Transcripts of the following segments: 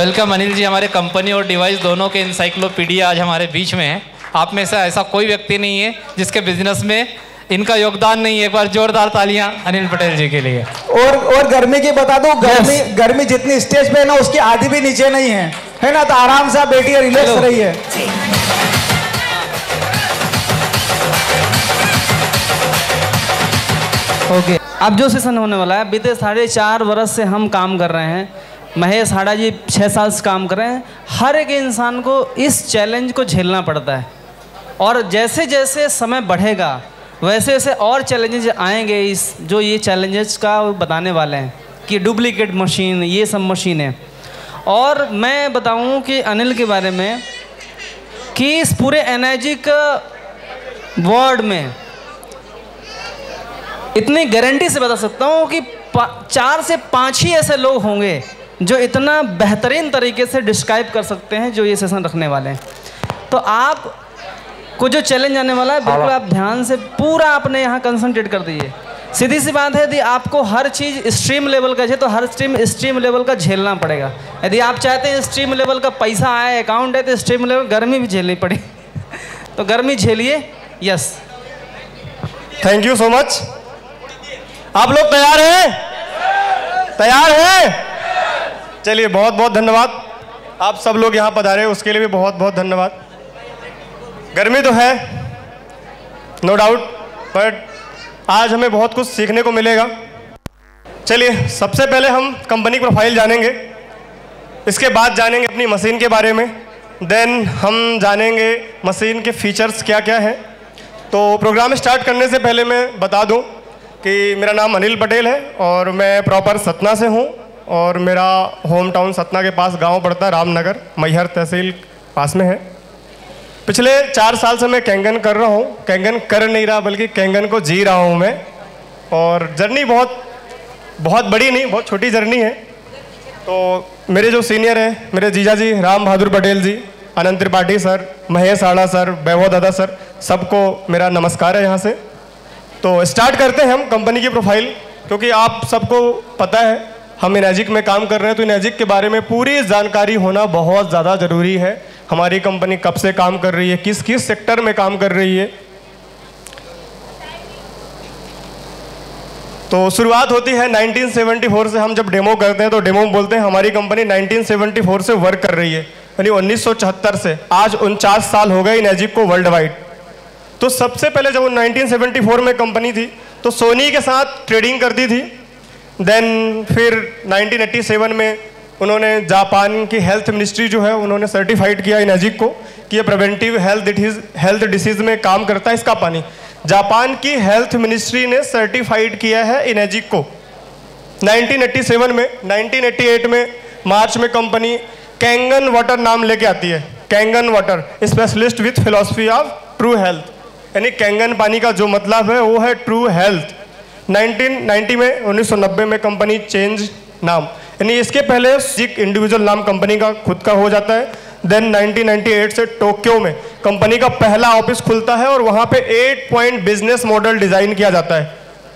Welcome Anil ji, हमारे company और device दोनों के इंसाइक्लोपीडिया आज हमारे बीच में है। आप में से ऐसा कोई व्यक्ति नहीं है जिसके बिजनेस में इनका योगदान नहीं है। एक बार जोरदार तालियां अनिल पटेल जी के लिए। और गर्मी की बता दो, गर्मी जितनी स्टेज पे है ना उसकी आधी भी नीचे नहीं है ना, तो आराम से बैठिए, रिलैक्स रहिए। ओके, अब जो सेशन होने वाला है, बीते 4.5 वर्ष से हम काम कर रहे हैं। महेश हाड़ा जी 6 साल से काम कर रहे हैं। हर एक इंसान को इस चैलेंज को झेलना पड़ता है, और जैसे जैसे समय बढ़ेगा वैसे वैसे और चैलेंजेस आएंगे। इस जो ये चैलेंजेस का बताने वाले हैं कि डुप्लीकेट मशीन, ये सब मशीनें। और मैं बताऊं कि अनिल के बारे में कि इस पूरे एनर्जिक वर्ल्ड में इतनी गारंटी से बता सकता हूँ कि 4 से 5 ही ऐसे लोग होंगे जो इतना बेहतरीन तरीके से डिस्क्राइब कर सकते हैं जो ये सेशन रखने वाले हैं। तो आप को जो चैलेंज आने वाला है, बिल्कुल आप ध्यान से पूरा अपने यहाँ कंसंट्रेट कर दीजिए। सीधी सी बात है, यदि आपको हर चीज़ स्ट्रीम लेवल का चाहिए तो हर स्ट्रीम लेवल का झेलना पड़ेगा। यदि आप चाहते हैं स्ट्रीम लेवल का पैसा आए, अकाउंट है, तो स्ट्रीम लेवल गर्मी भी झेलनी पड़ी। तो गर्मी झेलिए। Yes, thank you so much. आप लोग तैयार हैं? तैयार हैं? चलिए, बहुत बहुत धन्यवाद। आप सब लोग यहाँ पधारे उसके लिए भी बहुत बहुत धन्यवाद। गर्मी तो है, नो डाउट, बट आज हमें बहुत कुछ सीखने को मिलेगा। चलिए, सबसे पहले हम कंपनी प्रोफाइल जानेंगे, इसके बाद जानेंगे अपनी मशीन के बारे में, देन हम जानेंगे मशीन के फीचर्स क्या क्या हैं। तो प्रोग्राम स्टार्ट करने से पहले मैं बता दूं कि मेरा नाम अनिल पटेल है और मैं प्रॉपर सतना से हूं, और मेरा होम टाउन सतना के पास गांव पड़ता है रामनगर, मैहर तहसील पास में है। पिछले 4 साल से मैं कैंगन कर रहा हूँ, कैंगन कर नहीं रहा बल्कि कैंगन को जी रहा हूँ मैं। और जर्नी बहुत बड़ी नहीं, बहुत छोटी जर्नी है। तो मेरे जो सीनियर हैं, मेरे जीजा जी राम बहादुर पटेल जी, अनंत त्रिपाठी सर, महेश हाड़ा सर, वैभव दादा सर, सबको मेरा नमस्कार है यहाँ से। तो स्टार्ट करते हैं हम कंपनी की प्रोफाइल, क्योंकि आप सबको पता है हम एनर्जिक में काम कर रहे हैं, तो एनर्जिक के बारे में पूरी जानकारी होना बहुत ज़्यादा ज़रूरी है। हमारी कंपनी कब से काम कर रही है, किस किस सेक्टर में काम कर रही है। तो शुरुआत होती है 1974 से। हम जब डेमो करते हैं तो डेमो बोलते हैं हमारी कंपनी 1974 से वर्क कर रही है, यानी 1974 से आज 49 साल हो गए एनर्जिक को वर्ल्ड वाइड। तो सबसे पहले जब 1974 में कंपनी थी तो सोनी के साथ ट्रेडिंग करती थी। देन फिर 1987 में उन्होंने जापान की हेल्थ मिनिस्ट्री जो है उन्होंने सर्टिफाइड किया एनर्जिक को कि ये प्रिवेंटिव हेल्थ डिसीज़ में काम करता है इसका पानी। जापान की हेल्थ मिनिस्ट्री ने सर्टिफाइड किया है एनर्जिक को 1987 में। 1988 में मार्च में कंपनी कैंगन वाटर नाम लेके आती है। Kangen water specialist with philosophy of true health, यानी कैंगन पानी का जो मतलब है वो है ट्रू हेल्थ। 1990 में 1990 में कंपनी चेंज नाम, यानी इसके पहले एक इंडिविजुअल नाम कंपनी का खुद का हो जाता है। देन 1998 से टोक्यो में कंपनी का पहला ऑफिस खुलता है और वहाँ पे 8 पॉइंट बिजनेस मॉडल डिज़ाइन किया जाता है।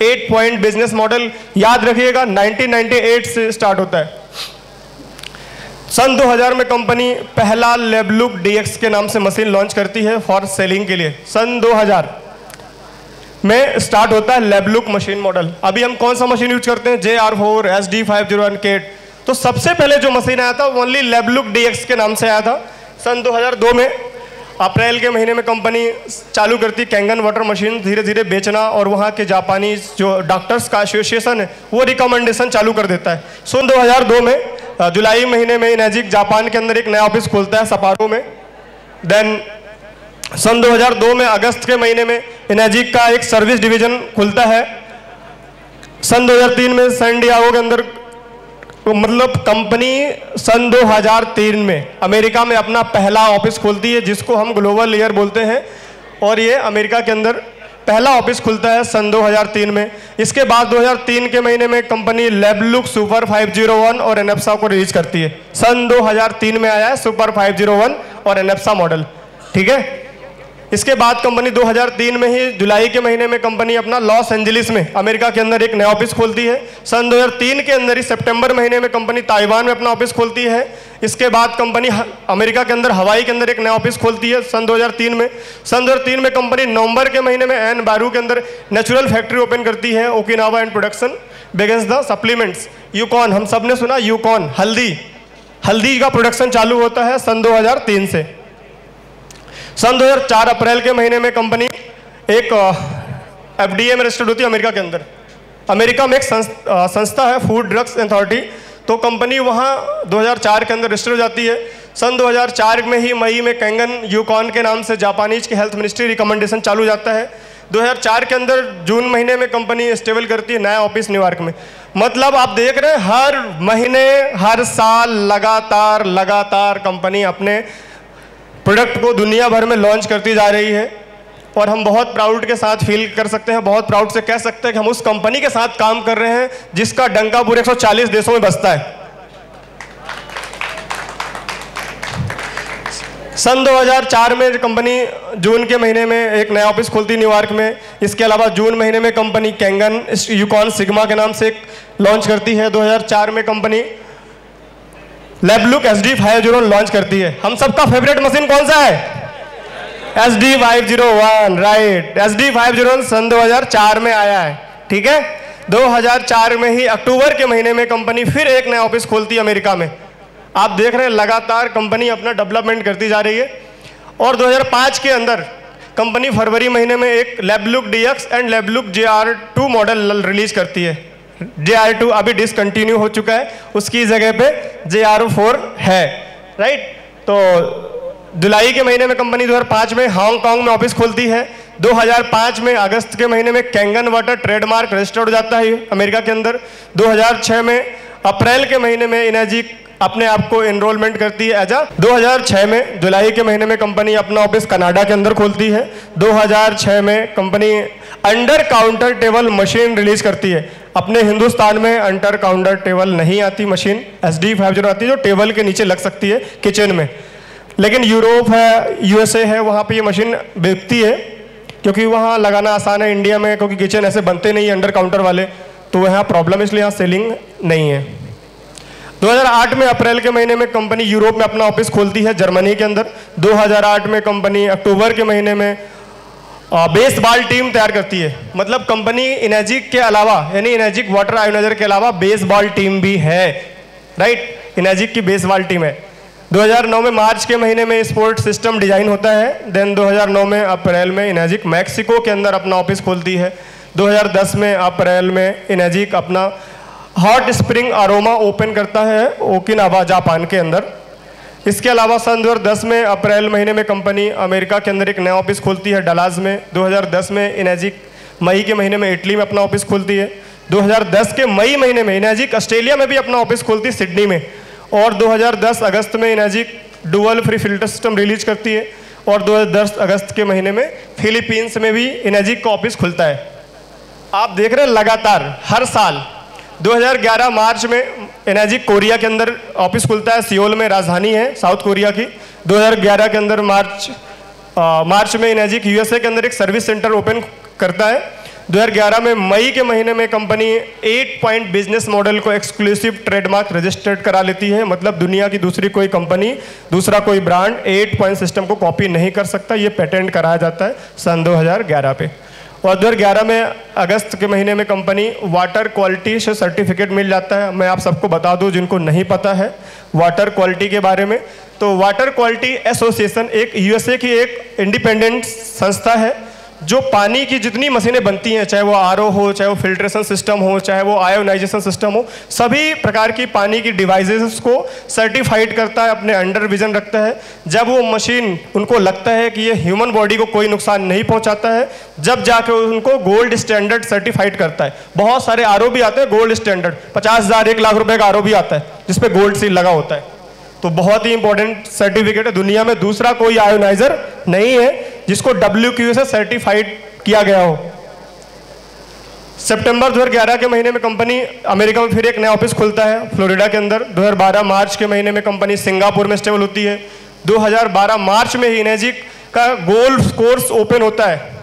8 पॉइंट बिजनेस मॉडल याद रखिएगा 1998 से स्टार्ट होता है। सन 2000 में कंपनी पहला लेबलुक DX के नाम से मशीन लॉन्च करती है फॉर सेलिंग के लिए। सन 2000 में स्टार्ट होता है लेबलुक मशीन मॉडल। अभी हम कौन सा मशीन यूज करते हैं? JR4, SD501 cat. तो सबसे पहले जो मशीन आया था ओनली लेबलुक DX के नाम से आया था। सन 2002 में अप्रैल के महीने में कंपनी चालू करती कैंगन वाटर मशीन धीरे धीरे बेचना, और वहाँ के जापानी जो डॉक्टर्स का एसोसिएशन है वो रिकमेंडेशन चालू कर देता है। सन 2002 में जुलाई महीने में एनर्जिक जापान के अंदर एक नया ऑफिस खुलता है सपारो में। देन सन 2002 में अगस्त के महीने में एनर्जिक का एक सर्विस डिवीजन खुलता है। सन 2003 में सैन डिएगो के अंदर मतलब कंपनी सन 2003 में अमेरिका में अपना पहला ऑफिस खोलती है जिसको हम ग्लोबल ईयर बोलते हैं, और ये अमेरिका के अंदर पहला ऑफिस खुलता है सन 2003 में। इसके बाद 2003 के महीने में कंपनी लेबलुक सुपर 501 और एनेप्सा को रिलीज करती है। सन 2003 में आया है सुपर 501 और एनेप्सा मॉडल, ठीक है। इसके बाद कंपनी 2003 में ही जुलाई के महीने में कंपनी अपना लॉस एंजलिस में अमेरिका के अंदर एक नया ऑफिस खोलती है। सन 2003 के अंदर ही सितंबर महीने में कंपनी ताइवान में अपना ऑफिस खोलती है। इसके बाद कंपनी अमेरिका के अंदर हवाई के अंदर एक नया ऑफिस खोलती है सन 2003 में। सन 2003 में कंपनी नवंबर के महीने में एन बारू के अंदर नेचुरल फैक्ट्री ओपन करती है। Okinawa and production begins the supplements. यूकॉन, हम सब ने सुना यूकॉन, हल्दी का प्रोडक्शन चालू होता है सन 2003 से। सन 2004 अप्रैल के महीने में कंपनी एक FDA में रजिस्टर्ड होती है अमेरिका के अंदर। अमेरिका में एक संस्था है फूड ड्रग्स अथॉरिटी, तो कंपनी वहाँ 2004 के अंदर रजिस्टर हो जाती है। सन 2004 में ही मई में कैंगन यूकॉन के नाम से जापानीज की हेल्थ मिनिस्ट्री रिकमेंडेशन चालू हो जाता है। 2004 के अंदर जून महीने में कंपनी स्टेबल करती है नया ऑफिस न्यूयॉर्क में। मतलब आप देख रहे हैं हर महीने हर साल लगातार कंपनी अपने प्रोडक्ट को दुनिया भर में लॉन्च करती जा रही है। और हम बहुत प्राउड के साथ फील कर सकते हैं, बहुत प्राउड से कह सकते हैं कि हम उस कंपनी के साथ काम कर रहे हैं जिसका डंका पूरे 140 देशों में बजता है। सन 2004 में कंपनी जून के महीने में एक नया ऑफिस खोलती है न्यूयॉर्क में। इसके अलावा जून महीने में कंपनी कैंगन यूकॉन सिग्मा के नाम से एक लॉन्च करती है। 2004 में कंपनी लैबलुक SD501 लॉन्च करती है। हम सबका फेवरेट मशीन कौन सा है? SD501, right. SD501 सन 2004 में आया है, ठीक है। 2004 में ही अक्टूबर के महीने में कंपनी फिर एक नया ऑफिस खोलती है अमेरिका में। आप देख रहे हैं लगातार कंपनी अपना डेवलपमेंट करती जा रही है। और 2005 के अंदर कंपनी फरवरी महीने में एक Leveluk DX and Leveluk JR2 model release करती है। JR2 अभी डिसकंटिन्यू हो चुका है, उसकी जगह पे JR4 है, राइट। तो जुलाई के महीने में कंपनी 2005 में हांगकांग में ऑफिस खोलती है। 2005 में अगस्त के महीने में कैंगन वाटर ट्रेडमार्क रजिस्टर्ड हो जाता है अमेरिका के अंदर। 2006 में अप्रैल के महीने में इनर्जिक अपने आप को एनरोलमेंट करती है एजा। 2006 में जुलाई के महीने में कंपनी अपना ऑफिस कनाडा के अंदर खोलती है। 2006 में company under counter table machine release करती है। अपने हिंदुस्तान में अंडर काउंटर टेबल नहीं आती मशीन, SD501 आती है जो टेबल के नीचे लग सकती है किचन में। लेकिन यूरोप है, USA है, वहाँ पे ये मशीन बिकती है क्योंकि वहाँ लगाना आसान है। इंडिया में क्योंकि किचन ऐसे बनते नहीं अंडर काउंटर वाले, तो वहाँ प्रॉब्लम, इसलिए यहाँ सेलिंग नहीं है। 2008 में अप्रैल के महीने में कंपनी यूरोप में अपना ऑफिस खोलती है जर्मनी के अंदर। 2008 में कंपनी अक्टूबर के महीने में बेसबॉल टीम तैयार करती है। मतलब कंपनी इनर्जिक के अलावा, यानी इनर्जिक वाटर आयोनाइजर के अलावा बेसबॉल टीम भी है, राइट। इनर्जिक की बेसबॉल टीम है। 2009 में मार्च के महीने में स्पोर्ट सिस्टम डिजाइन होता है। देन 2009 में अप्रैल में इनर्जिक मैक्सिको के अंदर अपना ऑफिस खोलती है। 2010 में अप्रैल में इनर्जिक अपना हॉट स्प्रिंग अरोमा ओपन करता है ओकिनावा जापान के अंदर। इसके अलावा सन 2010 में अप्रैल महीने में कंपनी अमेरिका के अंदर एक नया ऑफिस खोलती है डलास में। 2010 में इनर्जिक मई के महीने में इटली में अपना ऑफिस खोलती है। 2010 के मई महीने में इनर्जिक ऑस्ट्रेलिया में भी अपना ऑफिस खोलती है सिडनी में। और 2010 अगस्त में Enagic dual free filter system release करती है। और 2010 अगस्त के महीने में फिलीपींस में भी इनर्जिक का ऑफिस खुलता है। आप देख रहे हैं लगातार हर साल। 2011 मार्च में इनर्जिक कोरिया के अंदर ऑफिस खुलता है, सियोल में राजधानी है साउथ कोरिया की। 2011 के अंदर मार्च में इनर्जिक USA के अंदर एक सर्विस सेंटर ओपन करता है। 2011 में मई के महीने में कंपनी 8 पॉइंट बिजनेस मॉडल को एक्सक्लूसिव ट्रेडमार्क रजिस्टर्ड करा लेती है। मतलब दुनिया की दूसरी कोई कंपनी, दूसरा कोई ब्रांड 8 पॉइंट सिस्टम को कॉपी नहीं कर सकता, ये पेटेंट कराया जाता है सन 2011 पे। और 2011 में अगस्त के महीने में कंपनी वाटर क्वालिटी से सर्टिफिकेट मिल जाता है। मैं आप सबको बता दूं जिनको नहीं पता है वाटर क्वालिटी के बारे में, तो वाटर क्वालिटी एसोसिएशन एक USA की एक इंडिपेंडेंट संस्था है जो पानी की जितनी मशीनें बनती हैं, चाहे वो RO हो, चाहे वो फिल्ट्रेशन सिस्टम हो, चाहे वो आयोनाइजेशन सिस्टम हो, सभी प्रकार की पानी की डिवाइसेस को सर्टिफाइड करता है, अपने अंडर विजन रखता है। जब वो मशीन उनको लगता है कि ये ह्यूमन बॉडी को कोई नुकसान नहीं पहुंचाता है, जब जाके उनको गोल्ड स्टैंडर्ड सर्टिफाइड करता है। बहुत सारे RO भी आते हैं गोल्ड स्टैंडर्ड, 50,000 1 लाख रुपए का RO भी आता है जिसपे गोल्ड सील लगा होता है। तो बहुत ही इंपॉर्टेंट सर्टिफिकेट है। दुनिया में दूसरा कोई आयोनाइजर नहीं है जिसको WQA से सर्टिफाइड किया गया हो। सितंबर 2011 के महीने में कंपनी अमेरिका में फिर एक नया ऑफिस खुलता है फ्लोरिडा के अंदर। 2012 मार्च के महीने में कंपनी सिंगापुर में स्टेबल होती है। 2012 मार्च में ही इनर्जिक का गोल्फ कोर्स ओपन होता है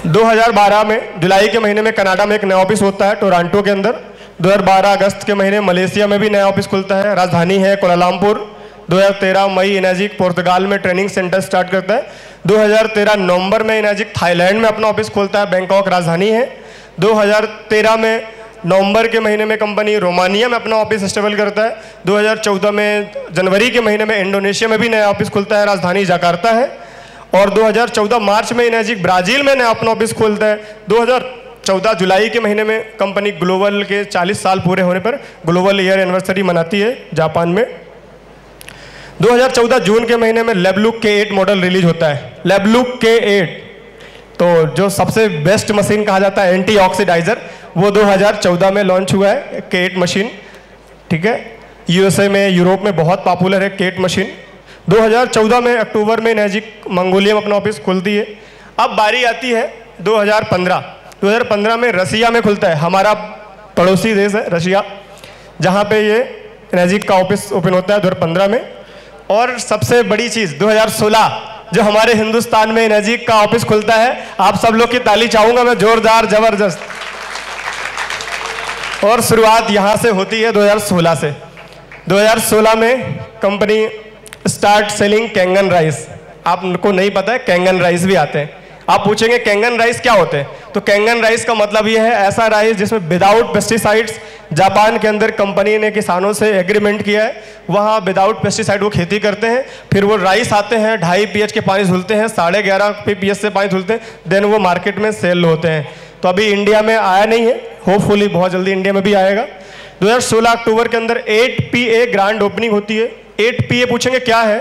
2012 में, जुलाई के महीने में कनाडा में एक नया ऑफिस होता है टोरंटो के अंदर। 2012 अगस्त के महीने मलेशिया में भी नया ऑफिस खुलता है, राजधानी है कोलालमपुर। 2013 मई इनर्जिक पुर्तगाल में ट्रेनिंग सेंटर स्टार्ट करता है। 2013 नवंबर में इनर्जिक थाईलैंड में अपना ऑफिस खोलता है, बैंकॉक राजधानी है। 2013 में नवंबर के महीने में कंपनी रोमानिया में अपना ऑफिस स्टेबल करता है। 2014 में जनवरी के महीने में इंडोनेशिया में भी नया ऑफिस खुलता है, राजधानी जकार्ता है। और 2014 मार्च में इनर्जिक ब्राज़ील में नया अपना ऑफिस खोलता है। 2014 जुलाई के महीने में कंपनी ग्लोबल के 40 साल पूरे होने पर ग्लोबल ईयर एनिवर्सरी मनाती है जापान में। 2014 जून के महीने में लेबलुक K8 मॉडल रिलीज होता है। लेबलुक K8 तो जो सबसे बेस्ट मशीन कहा जाता है एंटी ऑक्सीडाइजर, वो 2014 में लॉन्च हुआ है K8 मशीन। ठीक है, यूएसए में, यूरोप में बहुत पॉपुलर है K8 मशीन। 2014 में अक्टूबर में इनर्जिक मंगोलिया में अपना ऑफिस खुलती है। अब बारी आती है 2015 में रसिया में खुलता है, हमारा पड़ोसी देश है रशिया, जहाँ पे ये इनर्जिक का ऑफिस ओपन होता है 2015 में। और सबसे बड़ी चीज़ 2016 जो हमारे हिंदुस्तान में इनर्जिक का ऑफिस खुलता है। आप सब लोग की ताली चाहूँगा मैं, जोरदार ज़बरदस्त। और शुरुआत यहाँ से होती है 2016 से। 2016 में company start selling Kangen rice. आपको नहीं पता है कैंगन राइस भी आते हैं। आप पूछेंगे कैंगन राइस क्या होते हैं, तो कैंगन राइस का मतलब ये है ऐसा राइस जिसमें विदाउट पेस्टिसाइड्स, जापान के अंदर कंपनी ने किसानों से एग्रीमेंट किया है, वहाँ विदाउट पेस्टिसाइड वो खेती करते हैं। फिर वो राइस आते हैं, 2.5 pH के पानी धुलते हैं, 11.5 pH से पानी धुलते हैं, देन वो मार्केट में सेल होते हैं। तो अभी इंडिया में आया नहीं है, होपफुली बहुत जल्दी इंडिया में भी आएगा। 2016 अक्टूबर के अंदर 8PA ग्रैंड ओपनिंग होती है। 8PA पूछेंगे क्या है?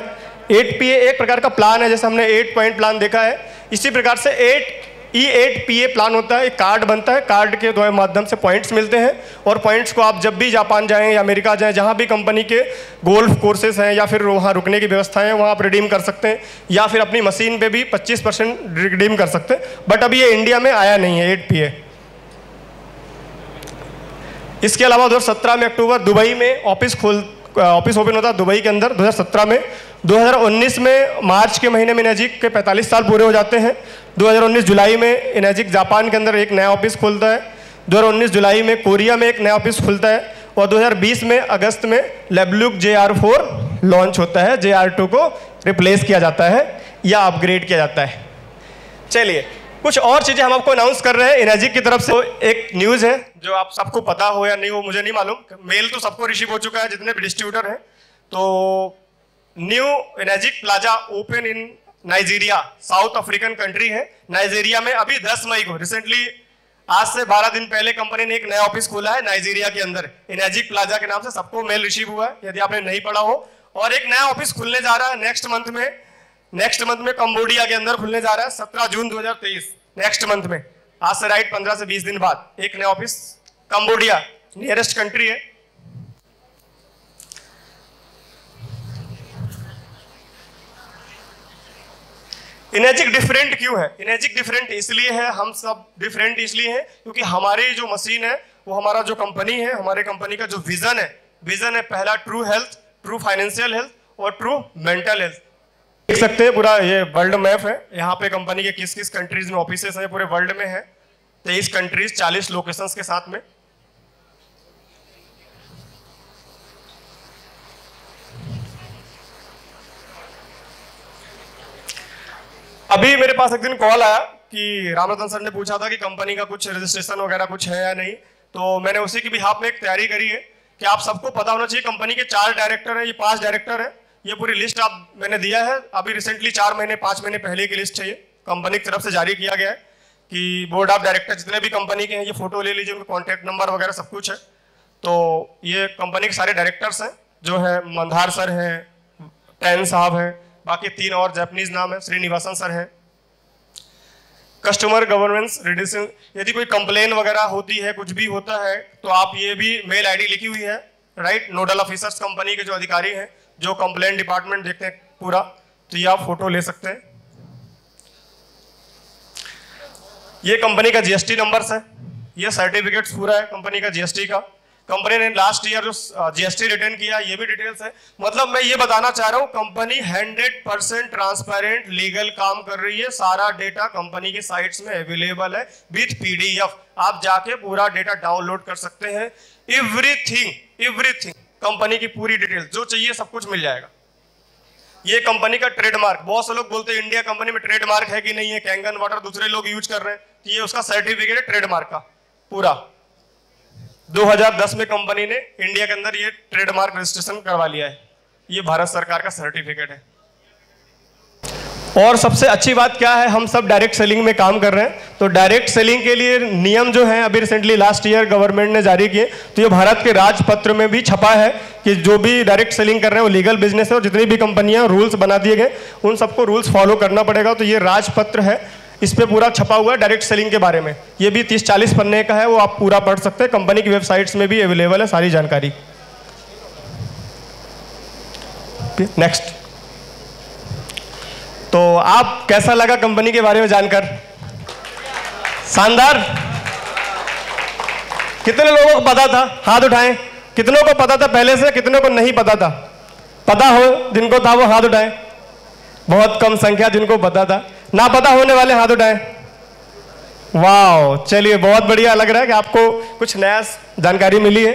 8PA एक प्रकार का प्लान है, जैसे हमने 8 पॉइंट प्लान देखा है, इसी प्रकार से 8PA प्लान होता है। एक कार्ड बनता है, कार्ड के माध्यम से पॉइंट्स मिलते हैं, और पॉइंट्स को आप जब भी जापान जाएं या अमेरिका जाएं, जहां भी कंपनी के गोल्फ कोर्सेज हैं या फिर वहां रुकने की व्यवस्थाएं हैं, वहां आप रिडीम कर सकते हैं, या फिर अपनी मशीन पे भी 25% रिडीम कर सकते हैं। बट अभी ये इंडिया में आया नहीं है 8PA। इसके अलावा 2017 में अक्टूबर दुबई में ऑफिस ओपन होता है दुबई के अंदर 2017 में। 2019 में मार्च के महीने में इनर्जिक के 45 साल पूरे हो जाते हैं। 2019 जुलाई में इनर्जिक जापान के अंदर एक नया ऑफिस खुलता है। 2019 जुलाई में कोरिया में एक नया ऑफिस खुलता है। और 2020 में अगस्त में लेबलुक JR4 लॉन्च होता है। JR2 को रिप्लेस किया जाता है या अपग्रेड किया जाता है। चलिए कुछ और चीज़ें हम आपको अनाउंस कर रहे हैं इनर्जिक की तरफ से। एक न्यूज़ है जो आप सबको पता हो या नहीं हो मुझे नहीं मालूम, मेल तो सबको रिसीव हो चुका है जितने भी डिस्ट्रीब्यूटर हैं। तो new Enagic plaza open in Nigeria, South African country है। नाइजीरिया में अभी 10 मई को रिसेंटली आज से 12 दिन पहले कंपनी ने एक नया ऑफिस खोला है नाइजीरिया के अंदर, इनर्जिक प्लाजा के नाम से। सबको मेल रिसीव हुआ है यदि आपने नहीं पढ़ा हो। और एक नया ऑफिस खुलने जा रहा है नेक्स्ट मंथ में कंबोडिया के अंदर खुलने जा रहा है 17 जून 2023, नेक्स्ट मंथ में, आज से राइट 15 से 20 दिन बाद एक नया ऑफिस कंबोडिया, नियरेस्ट कंट्री है। इनर्जिक डिफरेंट क्यों है? इनर्जिक डिफरेंट इसलिए है, हम सब डिफरेंट इसलिए हैं क्योंकि हमारी जो मशीन है, वो हमारा जो कंपनी है, हमारे कंपनी का जो विजन है पहला true health, true financial health और ट्रू मेंटल हेल्थ। देख सकते हैं पूरा ये वर्ल्ड मैप है, यहाँ पे कंपनी के किस किस कंट्रीज में ऑफिसेस हैं, पूरे वर्ल्ड में है 23 कंट्रीज 40 लोकेशंस के साथ में। अभी मेरे पास एक दिन कॉल आया कि रामरतन सर ने पूछा था कि कंपनी का कुछ रजिस्ट्रेशन वगैरह कुछ है या नहीं, तो मैंने उसी की बिहाफ में एक तैयारी करी है कि आप सबको पता होना चाहिए कंपनी के 4 डायरेक्टर हैं, ये 5 डायरेक्टर हैं। ये पूरी लिस्ट आप मैंने दिया है, अभी रिसेंटली 5 महीने पहले की लिस्ट है, ये कंपनी की तरफ से जारी किया गया है कि बोर्ड ऑफ डायरेक्टर जितने भी कंपनी के हैं, ये फोटो ले लीजिए, उनका कॉन्टैक्ट नंबर वगैरह सब कुछ है। तो ये कंपनी के सारे डायरेक्टर्स हैं जो है, मंधार सर हैं, टैन साहब हैं, बाकी 3 और जापानीज नाम है, श्रीनिवासन सर हैं। कस्टमर गवर्नेंस रिड्यूसिंग, यदि कोई कंप्लेन वगैरह होती है, कुछ भी होता है, तो आप ये भी मेल आईडी लिखी हुई है, राइट, नोडल ऑफिसर्स कंपनी के जो अधिकारी हैं, जो कंप्लेन डिपार्टमेंट देखते हैं पूरा, तो ये आप फोटो ले सकते हैं। ये कंपनी का जीएसटी नंबर्स है, ये सर्टिफिकेट्स पूरा है कंपनी का जीएसटी का। कंपनी ने लास्ट ईयर जो जीएसटी रिटर्न किया, ये भी डिटेल्स है। मतलब मैं ये बताना चाह रहा हूँ, कंपनी 100% ट्रांसपेरेंट लीगल काम कर रही है। सारा डेटा कंपनी के साइट्स में अवेलेबल है विथ पीडीएफ। आप जाके पूरा डेटा डाउनलोड कर सकते हैं। एवरीथिंग कंपनी की पूरी डिटेल जो चाहिए सब कुछ मिल जाएगा। ये कंपनी का ट्रेडमार्क, बहुत से लोग बोलते हैं इंडिया कंपनी में ट्रेडमार्क है कि नहीं है, कैंगन वाटर दूसरे लोग यूज कर रहे हैं, तो ये उसका सर्टिफिकेट है ट्रेडमार्क का पूरा। 2010 में कंपनी ने इंडिया के अंदर ये ट्रेडमार्क रजिस्ट्रेशन करवा लिया है। ये भारत सरकार का सर्टिफिकेट है। और सबसे अच्छी बात क्या है, हम सब डायरेक्ट सेलिंग में काम कर रहे हैं। तो डायरेक्ट सेलिंग के लिए नियम जो है अभी रिसेंटली लास्ट ईयर गवर्नमेंट ने जारी किए, तो ये भारत के राजपत्र में भी छपा है कि जो भी डायरेक्ट सेलिंग कर रहे हैं वो लीगल बिजनेस है, और जितनी भी कंपनियां रूल्स बना दिए गए उन सबको रूल्स फॉलो करना पड़ेगा। तो ये राजपत्र है, इस पे पूरा छपा हुआ है डायरेक्ट सेलिंग के बारे में। ये भी 30-40 पन्ने का है, वो आप पूरा पढ़ सकते हैं। कंपनी की वेबसाइट्स में भी अवेलेबल है सारी जानकारी। नेक्स्ट, तो आप कैसा लगा कंपनी के बारे में जानकर? शानदार। कितने लोगों को पता था? हाथ उठाएं। कितनों को पता था पहले से, कितनों को नहीं पता था? पता हो जिनको था वो हाथ उठाएं। बहुत कम संख्या जिनको पता था। ना पता होने वाले हाथ उठाएं। वाह, चलिए बहुत बढ़िया लग रहा है कि आपको कुछ नया जानकारी मिली है।